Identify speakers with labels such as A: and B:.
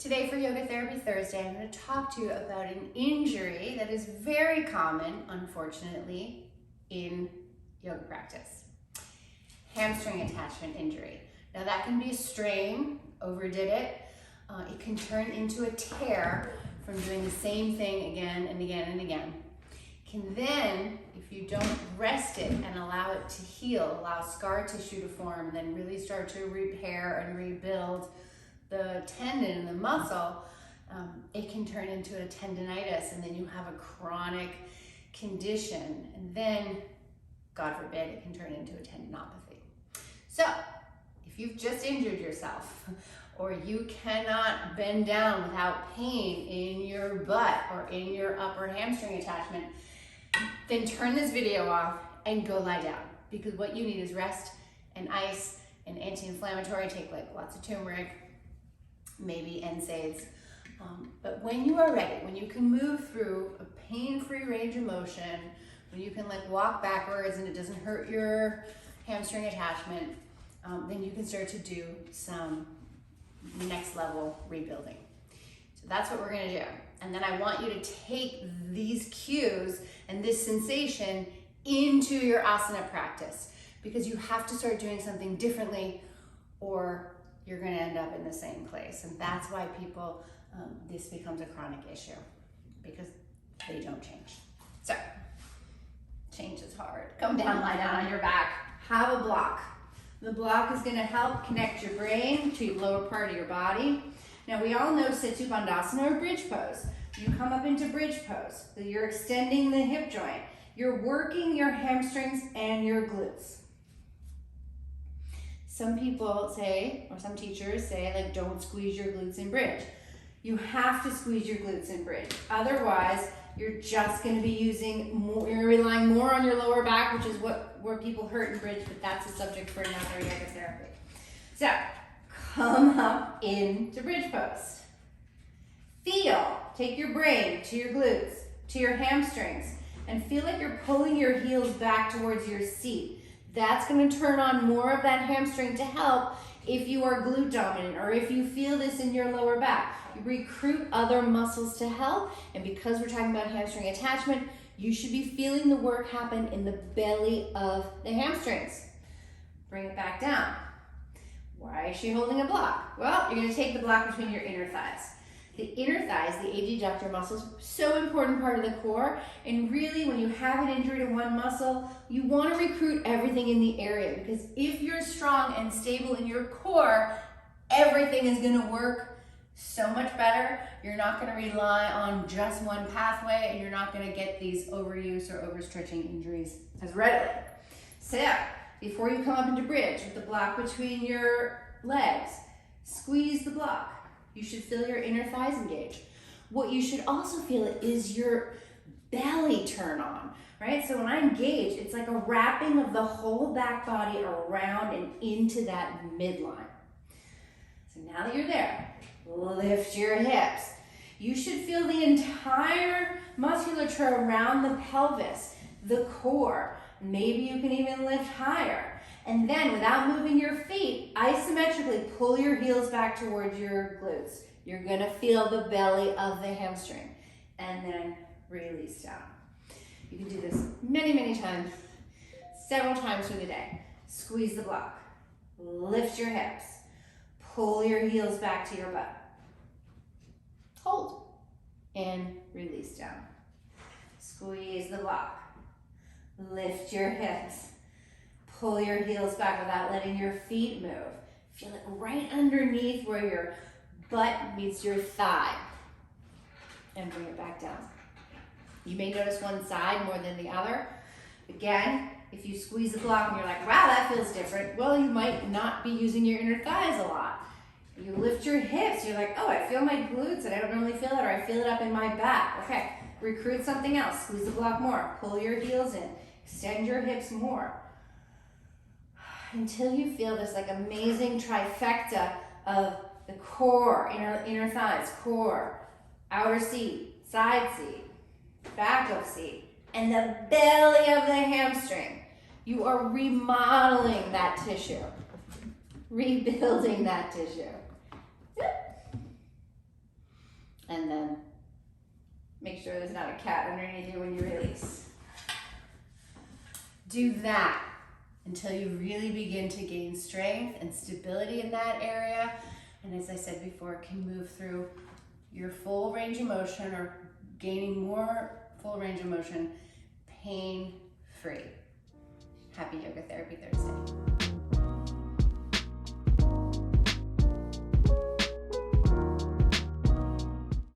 A: Today for Yoga Therapy Thursday, I'm going to talk to you about an injury that is very common, unfortunately, in yoga practice. Hamstring attachment injury. Now that can be a strain, overdid it. It can turn into a tear from doing the same thing again and again and again. Can then, if you don't rest it and allow it to heal, allow scar tissue to form, then really start to repair and rebuild the tendon and the muscle, it can turn into a tendinitis, and then you have a chronic condition, and then, God forbid, it can turn into a tendinopathy. So, if you've just injured yourself, or you cannot bend down without pain in your butt or in your upper hamstring attachment, then turn this video off and go lie down, because what you need is rest and ice and anti-inflammatory. Take like lots of turmeric, maybe NSAIDs. But when you are ready, when you can move through a pain-free range of motion, when you can like walk backwards and it doesn't hurt your hamstring attachment, then you can start to do some next level rebuilding. So that's what we're gonna do. And then I want you to take these cues and this sensation into your asana practice, because you have to start doing something differently or you're gonna end up in the same place. And that's why people, this becomes a chronic issue, because they don't change. So, change is hard. Come down, lie down on your back, have a block. The block is gonna help connect your brain to the lower part of your body. Now we all know Setu Bandhasana or bridge pose. You come up into bridge pose, so you're extending the hip joint. You're working your hamstrings and your glutes. Some people say, or some teachers say, like, don't squeeze your glutes in bridge. You have to squeeze your glutes in bridge. Otherwise, you're just gonna be using more, you're relying more on your lower back, which is where people hurt in bridge, but that's a subject for another yoga therapy. So, come up into bridge pose. Feel, take your brain to your glutes, to your hamstrings, and feel like you're pulling your heels back towards your seat. That's going to turn on more of that hamstring to help if you are glute dominant, or if you feel this in your lower back. You recruit other muscles to help, and because we're talking about hamstring attachment, you should be feeling the work happen in the belly of the hamstrings. Bring it back down. Why is she holding a block? Well, you're going to take the block between your inner thighs. The inner thighs, the adductor muscles, so important part of the core. And really, when you have an injury to one muscle, you want to recruit everything in the area, because if you're strong and stable in your core, everything is going to work so much better. You're not going to rely on just one pathway, and you're not going to get these overuse or overstretching injuries as readily. So, before you come up into bridge with the block between your legs, squeeze the block. You should feel your inner thighs engage. What you should also feel is your belly turn on, right? So when I engage, it's like a wrapping of the whole back body around and into that midline. So now that you're there, lift your hips. You should feel the entire musculature around the pelvis, the core. Maybe you can even lift higher. And then, without moving your feet, isometrically pull your heels back towards your glutes. You're gonna feel the belly of the hamstring. And then release down. You can do this many, many times, several times through the day. Squeeze the block. Lift your hips. Pull your heels back to your butt. Hold. And release down. Squeeze the block. Lift your hips. Pull your heels back without letting your feet move. Feel it right underneath where your butt meets your thigh. And bring it back down. You may notice one side more than the other. Again, if you squeeze the block and you're like, wow, that feels different, well, you might not be using your inner thighs a lot. You lift your hips, you're like, oh, I feel my glutes and I don't normally feel it, or I feel it up in my back. Okay, recruit something else. Squeeze the block more. Pull your heels in. Extend your hips more. Until you feel this like amazing trifecta of the core, inner thighs, core, outer seat, side seat, back of seat, and the belly of the hamstring. You are remodeling that tissue, rebuilding that tissue. And then make sure there's not a cat underneath you when you release. Do that until you really begin to gain strength and stability in that area. And as I said before, can move through your full range of motion or gaining more full range of motion pain-free. Happy Yoga Therapy Thursday.